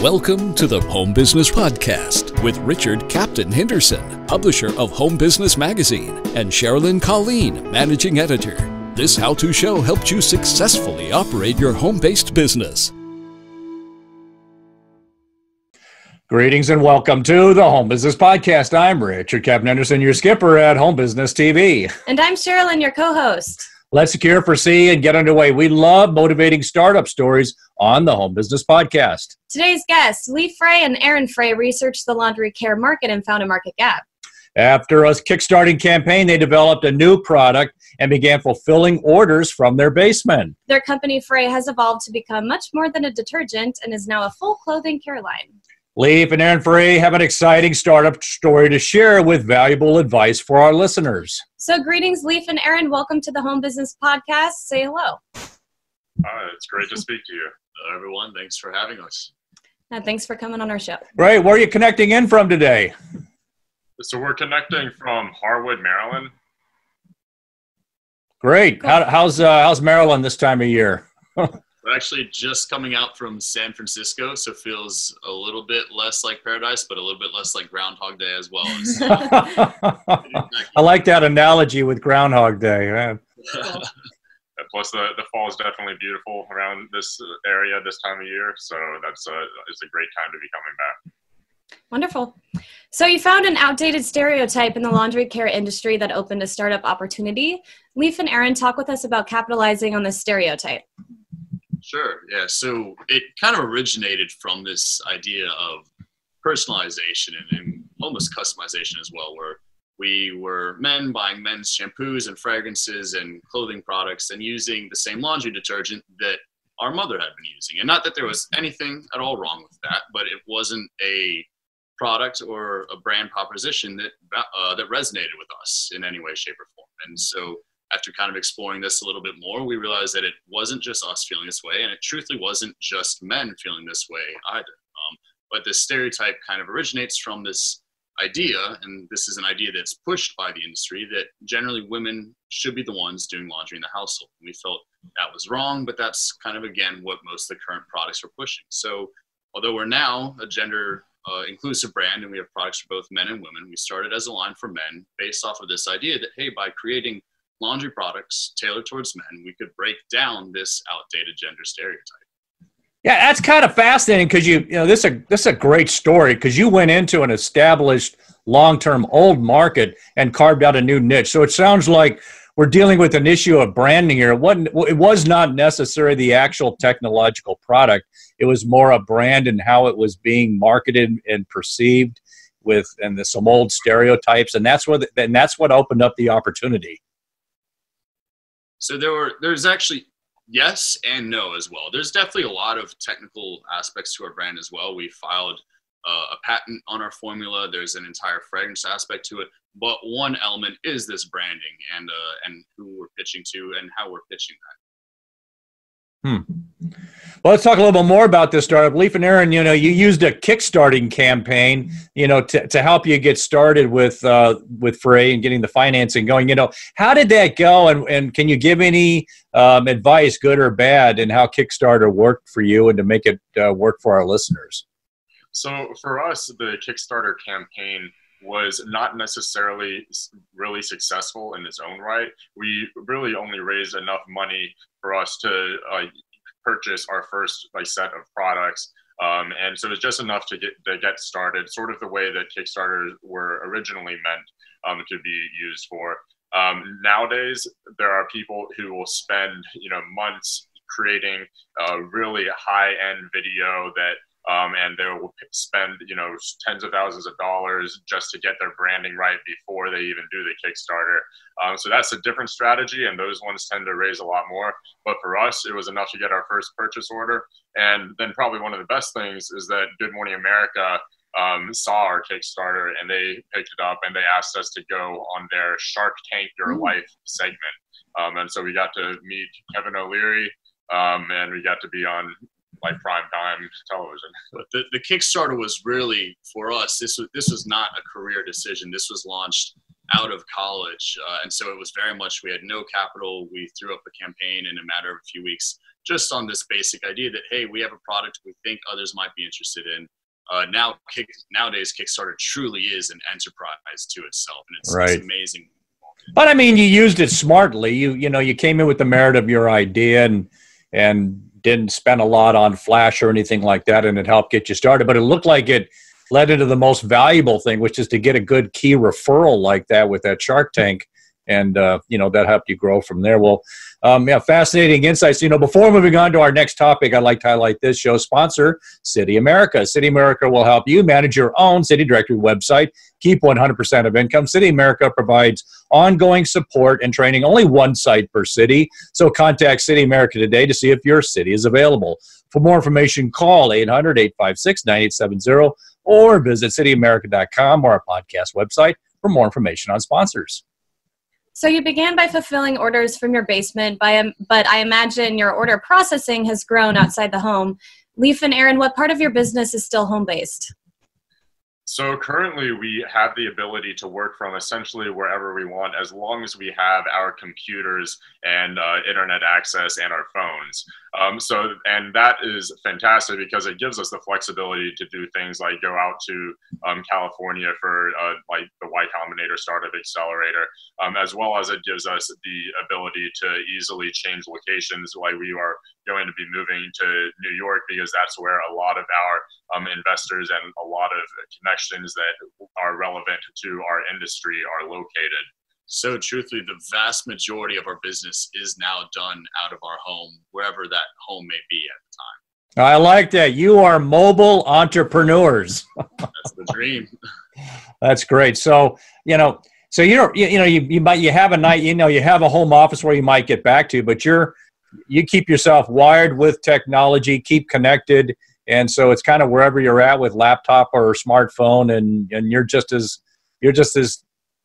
Welcome to the Home Business Podcast with Richard Captain Henderson, publisher of Home Business Magazine, and Sherilyn Colleen, managing editor. This how-to show helps you successfully operate your home-based business. Greetings and welcome to the Home Business Podcast. I'm Richard Captain Henderson, your skipper at Home Business TV. And I'm Sherilyn, your co-host. Let's secure, foresee, and get underway. We love motivating startup stories on the Home Business Podcast. Today's guests, Lee Frey and Aaron Frey, researched the laundry care market and found a market gap. After a kickstarting campaign, they developed a new product and began fulfilling orders from their basement. Their company, Frey, has evolved to become much more than a detergent and is now a full clothing care line. Lee and Aaron Frey have an exciting startup story to share with valuable advice for our listeners. So greetings, Leaf and Aaron. Welcome to the Home Business Podcast. Say hello. It's great to speak to you. Everyone, thanks for having us. Thanks for coming on our show. Great. Where are you connecting in from today? So we're connecting from Harwood, Maryland. Great. Cool. How's Maryland this time of year? We're actually just coming out from San Francisco, so it feels a little bit less like paradise, but a little bit less like Groundhog Day as well. I like that analogy with Groundhog Day. Man. Plus, the fall is definitely beautiful around this area this time of year, so it's a great time to be coming back. Wonderful. So you found an outdated stereotype in the laundry care industry that opened a startup opportunity. Leaf and Aaron, talk with us about capitalizing on this stereotype. Sure, yeah. So it kind of originated from this idea of personalization and almost customization as well, where we were men buying men's shampoos and fragrances and clothing products and using the same laundry detergent that our mother had been using. And not that there was anything at all wrong with that, but it wasn't a product or a brand proposition that resonated with us in any way, shape, or form. And so after kind of exploring this a little bit more, we realized that it wasn't just us feeling this way, and it truthfully wasn't just men feeling this way either. But this stereotype kind of originates from this idea, and this is an idea that's pushed by the industry, that generally women should be the ones doing laundry in the household. And we felt that was wrong, but that's kind of, again, what most of the current products are pushing. So although we're now a gender inclusive brand and we have products for both men and women, we started as a line for men based off of this idea that, hey, by creating laundry products tailored towards men, we could break down this outdated gender stereotype. Yeah, that's kind of fascinating because this is a great story because you went into an established long-term old market and carved out a new niche. So it sounds like we're dealing with an issue of branding here. It was not necessarily the actual technological product. It was more a brand and how it was being marketed and perceived and some old stereotypes, and that's what opened up the opportunity. So there's actually yes and no as well. There's definitely a lot of technical aspects to our brand as well. We filed a patent on our formula. There's an entire fragrance aspect to it. But one element is this branding and who we're pitching to and how we're pitching that. Well, let's talk a little bit more about this startup. Leaf and Aaron, you used a kickstarting campaign, to help you get started with Frey and getting the financing going. How did that go? And can you give any advice, good or bad, in how Kickstarter worked for you and to make it work for our listeners? So for us, the Kickstarter campaign was not necessarily really successful in its own right. We really only raised enough money for us to purchase our first set of products. And so it's just enough to get started, sort of the way that Kickstarters were originally meant to be used for. Nowadays, there are people who will spend months creating a really high-end video that and they will spend tens of thousands of dollars just to get their branding right before they even do the Kickstarter. So that's a different strategy, and those ones tend to raise a lot more. But for us, it was enough to get our first purchase order. And then probably one of the best things is that Good Morning America saw our Kickstarter, and they picked it up, and they asked us to go on their Shark Tank Your Life segment. And so we got to meet Kevin O'Leary, and we got to be on prime time television. But the Kickstarter was really, for us, this was not a career decision. This was launched out of college. And so it was very much, we had no capital. We threw up a campaign in a matter of a few weeks, just on this basic idea that, hey, we have a product we think others might be interested in. Nowadays, Kickstarter truly is an enterprise to itself, and it's amazing. But I mean, you used it smartly. You came in with the merit of your idea and didn't spend a lot on flash or anything like that, and it helped get you started. But it looked like it led into the most valuable thing, which is to get a good key referral like that with that Shark Tank. And, that helped you grow from there. Well, fascinating insights. Before moving on to our next topic, I'd like to highlight this show's sponsor, City America. City America will help you manage your own city directory website, keep 100% of income. City America provides ongoing support and training, only one site per city. So contact City America today to see if your city is available. For more information, call 800-856-9870 or visit cityamerica.com or our podcast website for more information on sponsors. So you began by fulfilling orders from your basement, but I imagine your order processing has grown outside the home. Leif and Aaron, what part of your business is still home-based? So currently we have the ability to work from essentially wherever we want, as long as we have our computers and internet access and our phones. And that is fantastic because it gives us the flexibility to do things like go out to California for like the Y Combinator Startup Accelerator, as well as it gives us the ability to easily change locations. Like we are going to be moving to New York because that's where a lot of our investors and a lot of connections that are relevant to our industry are located. So truthfully, the vast majority of our business is now done out of our home, wherever that home may be at the time. I like that. You are mobile entrepreneurs. That's the dream. That's great. So, you have a night, you have a home office where you might get back to, but you keep yourself wired with technology, keep connected. And so it's kind of wherever you're at with laptop or smartphone, and you're just as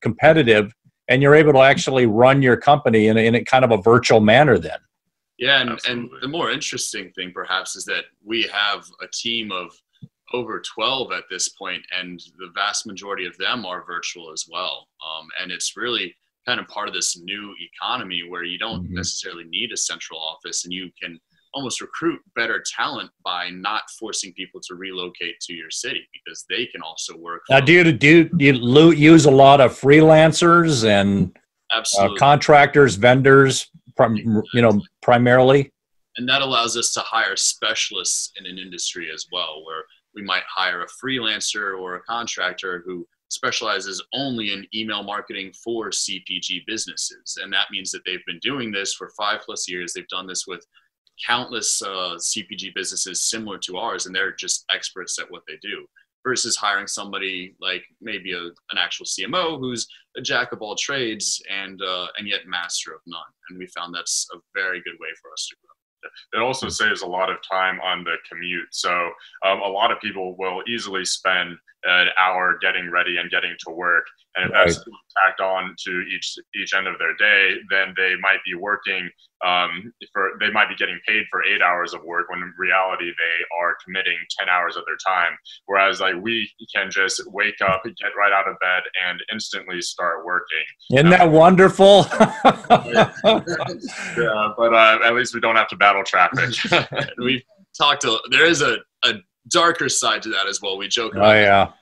competitive, and you're able to actually run your company in a kind of a virtual manner then. Yeah, and the more interesting thing perhaps is that we have a team of over 12 at this point, and the vast majority of them are virtual as well. And it's really kind of part of this new economy where you don't necessarily need a central office, and you can almost recruit better talent by not forcing people to relocate to your city because they can also work. Now, do you use a lot of freelancers and contractors, vendors, primarily? And that allows us to hire specialists in an industry as well, where we might hire a freelancer or a contractor who specializes only in email marketing for CPG businesses. And that means that they've been doing this for 5+ years. They've done this with countless CPG businesses similar to ours, and they're just experts at what they do, versus hiring somebody like maybe an actual CMO who's a jack of all trades and yet master of none. And we found that's a very good way for us to grow. It also saves a lot of time on the commute. So a lot of people will easily spend an hour getting ready and getting to work. And if that's tacked on to each end of their day, then they might be working they might be getting paid for 8 hours of work when in reality they are committing 10 hours of their time. Whereas like we can just wake up, get right out of bed, and instantly start working. Isn't that wonderful? Yeah, but at least we don't have to battle traffic. We've talked there is a darker side to that as well. We joke about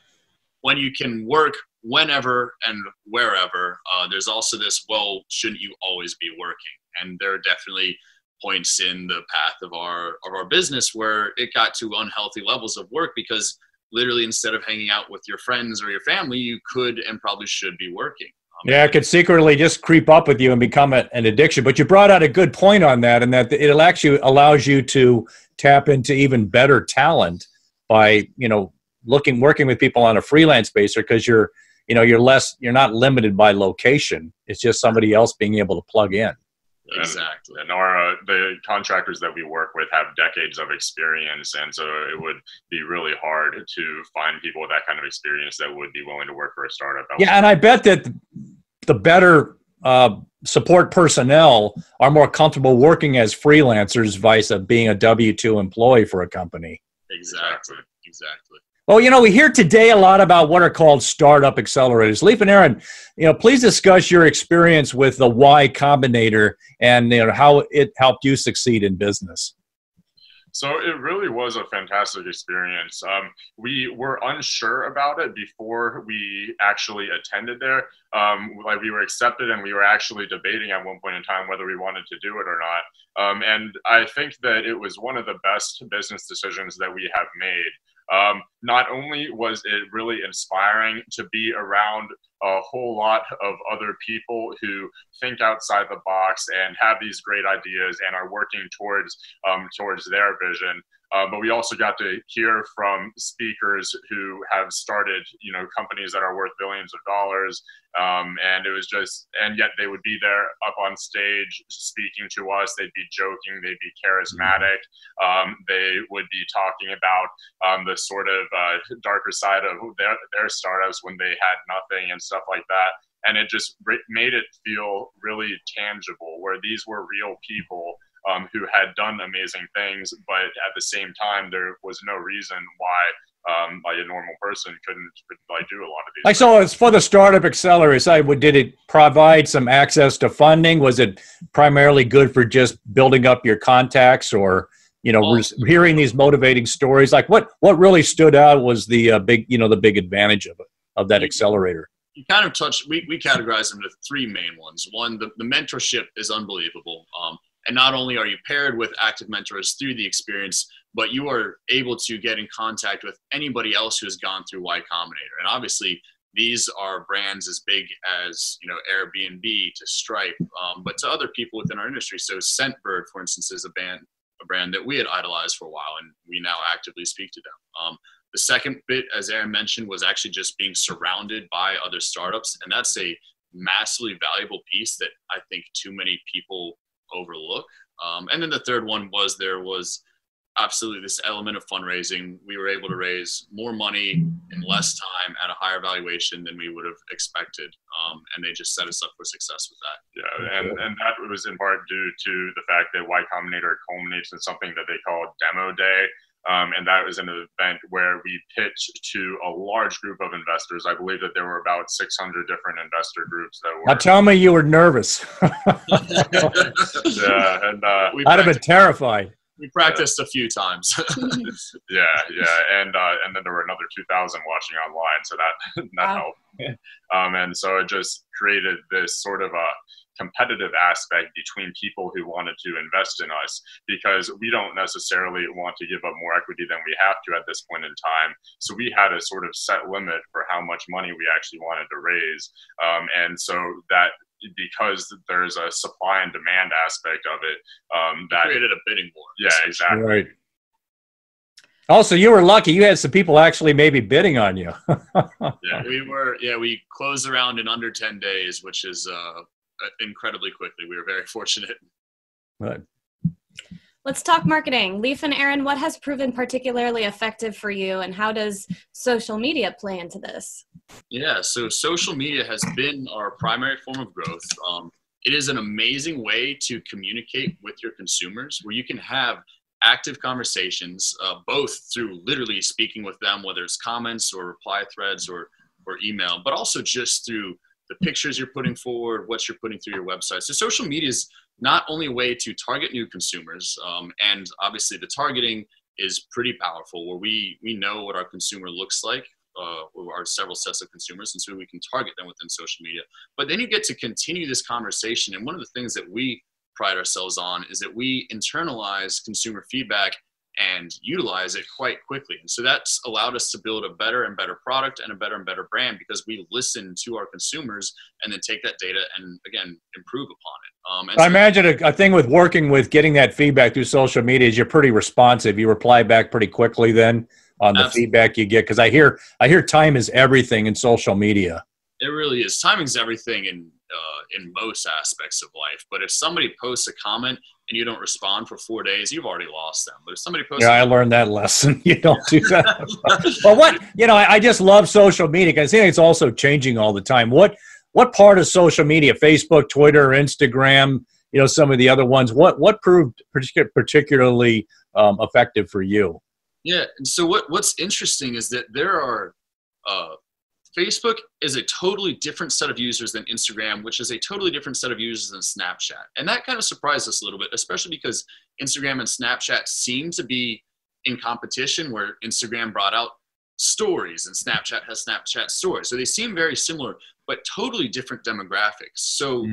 when you can work whenever and wherever, there's also this, well, shouldn't you always be working? And there are definitely points in the path of our business where it got to unhealthy levels of work because literally instead of hanging out with your friends or your family, you could and probably should be working. It could secretly just creep up with you and become an addiction. But you brought out a good point on that, and that it actually allows you to tap into even better talent by, working with people on a freelance basis, because you're not limited by location. It's just somebody else being able to plug in. Exactly. And the contractors that we work with have decades of experience, and so it would be really hard to find people with that kind of experience that would be willing to work for a startup. Yeah, and I bet that the better support personnel are more comfortable working as freelancers vice being a W-2 employee for a company. Exactly. Well, we hear today a lot about what are called startup accelerators. Leif and Aaron, please discuss your experience with the Y Combinator and how it helped you succeed in business. So it really was a fantastic experience. We were unsure about it before we actually attended there. Like we were accepted and we were actually debating at one point in time whether we wanted to do it or not. And I think that it was one of the best business decisions that we have made. Not only was it really inspiring to be around a whole lot of other people who think outside the box and have these great ideas and are working towards their vision, but we also got to hear from speakers who have started, companies that are worth billions of dollars. And it was and yet they would be there up on stage speaking to us. They'd be joking, they'd be charismatic. They would be talking about the sort of darker side of their startups when they had nothing and stuff like that. And it just made it feel really tangible, where these were real people who had done amazing things, but at the same time, there was no reason why like a normal person couldn't do a lot of these things. So it's for the startup accelerators. Did it provide some access to funding? Was it primarily good for just building up your contacts, or hearing these motivating stories? Like what really stood out was the big advantage of that accelerator. You kind of touched. We categorize them into three main ones. One, the mentorship is unbelievable. And not only are you paired with active mentors through the experience, but you are able to get in contact with anybody else who has gone through Y Combinator. And obviously, these are brands as big as Airbnb to Stripe, but to other people within our industry. So Scentbird, for instance, is a brand that we had idolized for a while, and we now actively speak to them. The second bit, as Aaron mentioned, was actually just being surrounded by other startups, and that's a massively valuable piece that I think too many people overlook. And then the third one was there was absolutely this element of fundraising. We were able to raise more money in less time at a higher valuation than we would have expected, and they just set us up for success with that. Yeah, and that was in part due to the fact that Y Combinator culminates in something that they call Demo Day. And that was an event where we pitched to a large group of investors. I believe that there were about 600 different investor groups that were. Now tell me you were nervous. Yeah, and I'd have been terrified. We practiced a few times. yeah, and then there were another 2,000 watching online, so that helped. And so it just created this sort of a competitive aspect between people who wanted to invest in us, because we don't necessarily want to give up more equity than we have to at this point in time. So we had a sort of set limit for how much money we actually wanted to raise. And so that, because there's a supply and demand aspect of it, that created a bidding war. Yeah, exactly. Right. Also, you were lucky. You had some people actually maybe bidding on you. We closed around in under 10 days, which is incredibly quickly. We were very fortunate. Right. Let's talk marketing. Leif and Aaron, what has proven particularly effective for you, and how does social media play into this? Yeah, so social media has been our primary form of growth. It is an amazing way to communicate with your consumers, where you can have active conversations, both through literally speaking with them, whether it's comments or reply threads or email, but also just through the pictures you're putting forward, what you're putting through your website. So social media is not only a way to target new consumers, and obviously the targeting is pretty powerful, where we know what our consumer looks like, our several sets of consumers, and so we can target them within social media. But then you get to continue this conversation, and one of the things that we pride ourselves on is that we internalize consumer feedback and utilize it quite quickly. And so that's allowed us to build a better and better product and a better brand, because we listen to our consumers and then take that data and, again, improve upon it. I imagine a thing with working with getting that feedback through social media is you're pretty responsive. You reply back pretty quickly then on the feedback you get, because I hear time is everything in social media. It really is. Timing's everything in most aspects of life. But if somebody posts a comment and you don't respond for 4 days, you've already lost them. But if somebody posts, I learned that lesson. You don't do that. Well, I just love social media, because I think it's also changing all the time. What part of social media, Facebook, Twitter, Instagram, some of the other ones, what proved particularly effective for you? Yeah. And so what's interesting is that there are, Facebook is a totally different set of users than Instagram, which is a totally different set of users than Snapchat. And that kind of surprised us a little bit, especially because Instagram and Snapchat seem to be in competition, where Instagram brought out stories and Snapchat has Snapchat stories. So they seem very similar, but totally different demographics. So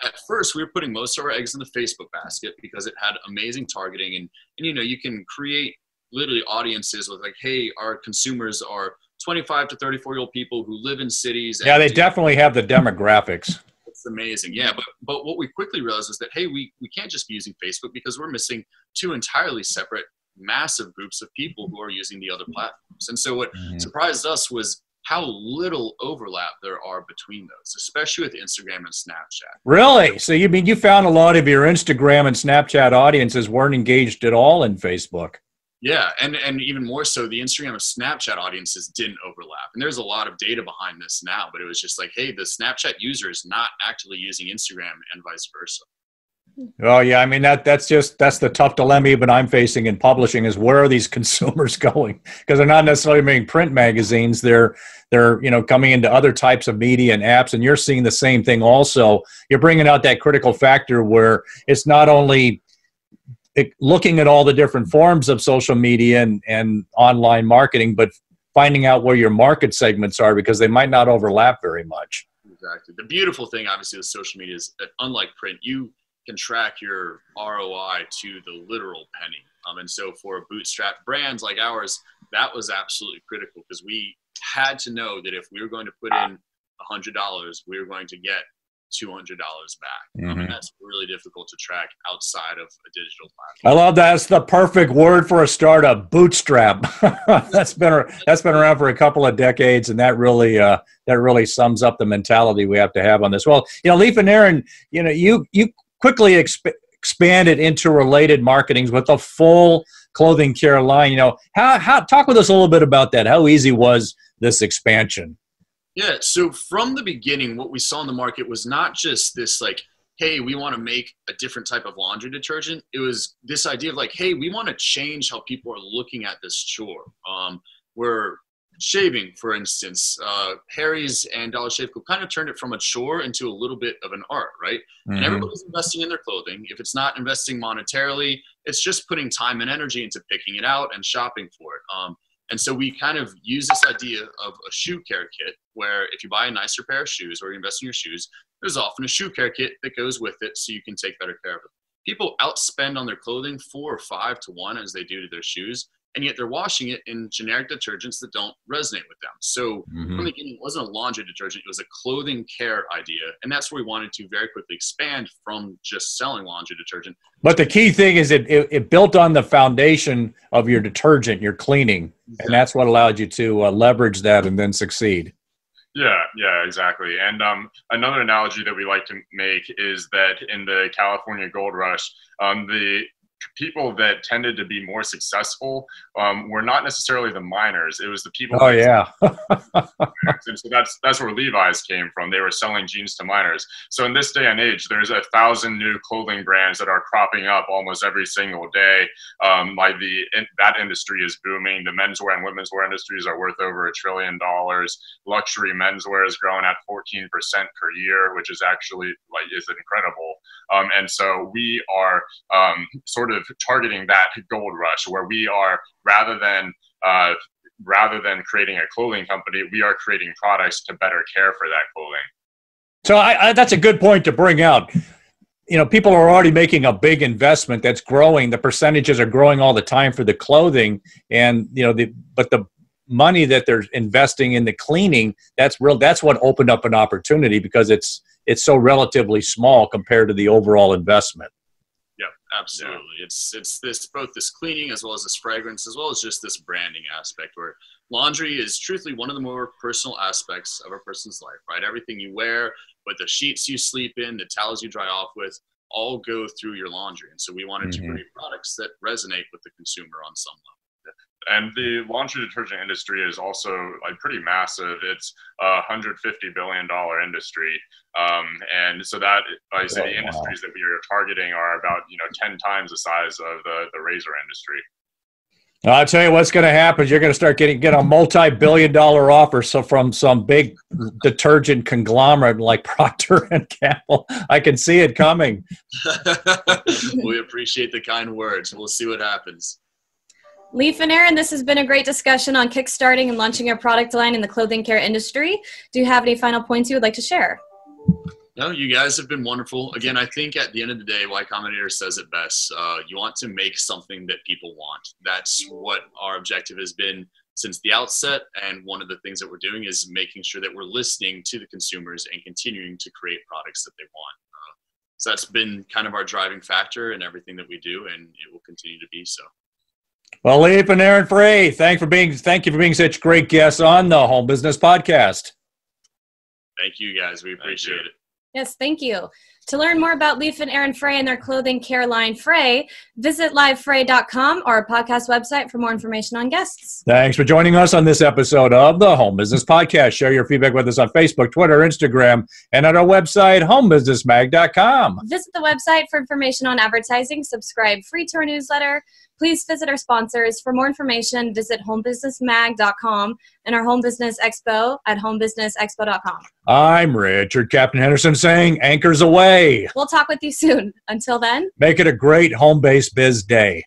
at first we were putting most of our eggs in the Facebook basket because it had amazing targeting, and you know, you can create literally audiences with like, hey, our consumers are 25 to 34-year-old people who live in cities. Yeah, they definitely have the demographics. It's amazing. Yeah, but what we quickly realized is that, hey, we can't just be using Facebook because we're missing two entirely separate massive groups of people who are using the other platforms. And so what surprised us was how little overlap there are between those, especially with Instagram and Snapchat. Really? So you mean you found a lot of your Instagram and Snapchat audiences weren't engaged at all in Facebook? Yeah, and even more so, the Instagram and Snapchat audiences didn't overlap. And there's a lot of data behind this now, but it was just like, hey, the Snapchat user is not actively using Instagram and vice versa. Oh yeah, I mean that's the tough dilemma even I'm facing in publishing is where are these consumers going? Because they're not necessarily making print magazines. They're you know, coming into other types of media and apps, and you're seeing the same thing also. You're bringing out that critical factor where it's not only looking at all the different forms of social media and online marketing, but finding out where your market segments are because they might not overlap very much. Exactly. The beautiful thing, obviously, with social media is that unlike print, you can track your ROI to the literal penny. And so for bootstrap brands like ours, that was absolutely critical because we had to know that if we were going to put in $100, we were going to get $200 back. And that's really difficult to track outside of a digital platform. I love that. That's the perfect word for a startup, bootstrap. That's been around for a couple of decades, and that really sums up the mentality we have to have on this. Well, you know, Leif and Aaron, you know, you quickly expanded into related marketings with a full clothing care line. You know, how talk with us a little bit about that. How easy was this expansion? Yeah, so from the beginning, what we saw in the market was not just this like, hey, we want to make a different type of laundry detergent. It was this idea of like, hey, we want to change how people are looking at this chore. We're shaving, for instance. Harry's and Dollar Shave Club kind of turned it from a chore into a little bit of an art, right? And everybody's investing in their clothing. If it's not investing monetarily, it's just putting time and energy into picking it out and shopping for it. And so we kind of use this idea of a shoe care kit where if you buy a nicer pair of shoes or you invest in your shoes, there's often a shoe care kit that goes with it so you can take better care of it. People outspend on their clothing 4 or 5 to 1 as they do to their shoes, and yet they're washing it in generic detergents that don't resonate with them. So from the beginning, it wasn't a laundry detergent, it was a clothing care idea. And that's where we wanted to very quickly expand from just selling laundry detergent. But the key thing is it built on the foundation of your detergent, your cleaning, and that's what allowed you to leverage that and then succeed. Yeah, exactly. And another analogy that we like to make is that in the California Gold Rush, the people that tended to be more successful were not necessarily the miners. It was the people. Oh yeah. And so that's where Levi's came from. They were selling jeans to miners. So in this day and age, there's 1,000 new clothing brands that are cropping up almost every single day. That industry is booming. The menswear and women's wear industries are worth over $1 trillion. Luxury menswear is growing at 14% per year, which is actually is incredible. And so we are sort of targeting that gold rush where we are rather than creating a clothing company, we are creating products to better care for that clothing. So that's a good point to bring out. You know, people are already making a big investment that's growing. The percentages are growing all the time for the clothing, and you know, but the money that they're investing in the cleaning, that's what opened up an opportunity because it's so relatively small compared to the overall investment. Absolutely. Yeah. It's this both this cleaning as well as this fragrance as well as just this branding aspect where laundry is truthfully one of the more personal aspects of a person's life, right? Everything you wear, but the sheets you sleep in, the towels you dry off with, all go through your laundry. And so we wanted to create products that resonate with the consumer on some level. And the laundry detergent industry is also pretty massive. It's a $150 billion industry. And so that, the industries that we are targeting are about, 10 times the size of the razor industry. I'll tell you what's going to happen. You're going to start get a multi-billion-dollar offer from some big detergent conglomerate like Procter and Gamble. I can see it coming. We appreciate the kind words. We'll see what happens. Leif and Aaron, this has been a great discussion on kickstarting and launching your product line in the clothing care industry. Do you have any final points you would like to share? No, you guys have been wonderful. Again, I think at the end of the day, Y Combinator says it best. You want to make something that people want. That's what our objective has been since the outset. And one of the things that we're doing is making sure that we're listening to the consumers and continuing to create products that they want. So that's been kind of our driving factor in everything that we do, and it will continue to be so. Well, Leif and Aaron Frey, thank you for being such great guests on the Home Business Podcast. Thank you, guys. We appreciate it. Yes, thank you. To learn more about Leif and Aaron Frey and their clothing care line Frey, visit livefrey.com or our podcast website for more information on guests. Thanks for joining us on this episode of the Home Business Podcast. Share your feedback with us on Facebook, Twitter, Instagram, and at our website, homebusinessmag.com. Visit the website for information on advertising. Subscribe free to our newsletter. Please visit our sponsors. For more information, visit homebusinessmag.com and our Home Business Expo at homebusinessexpo.com. I'm Richard Captain Henderson saying anchors away. We'll talk with you soon. Until then, make it a great home-based biz day.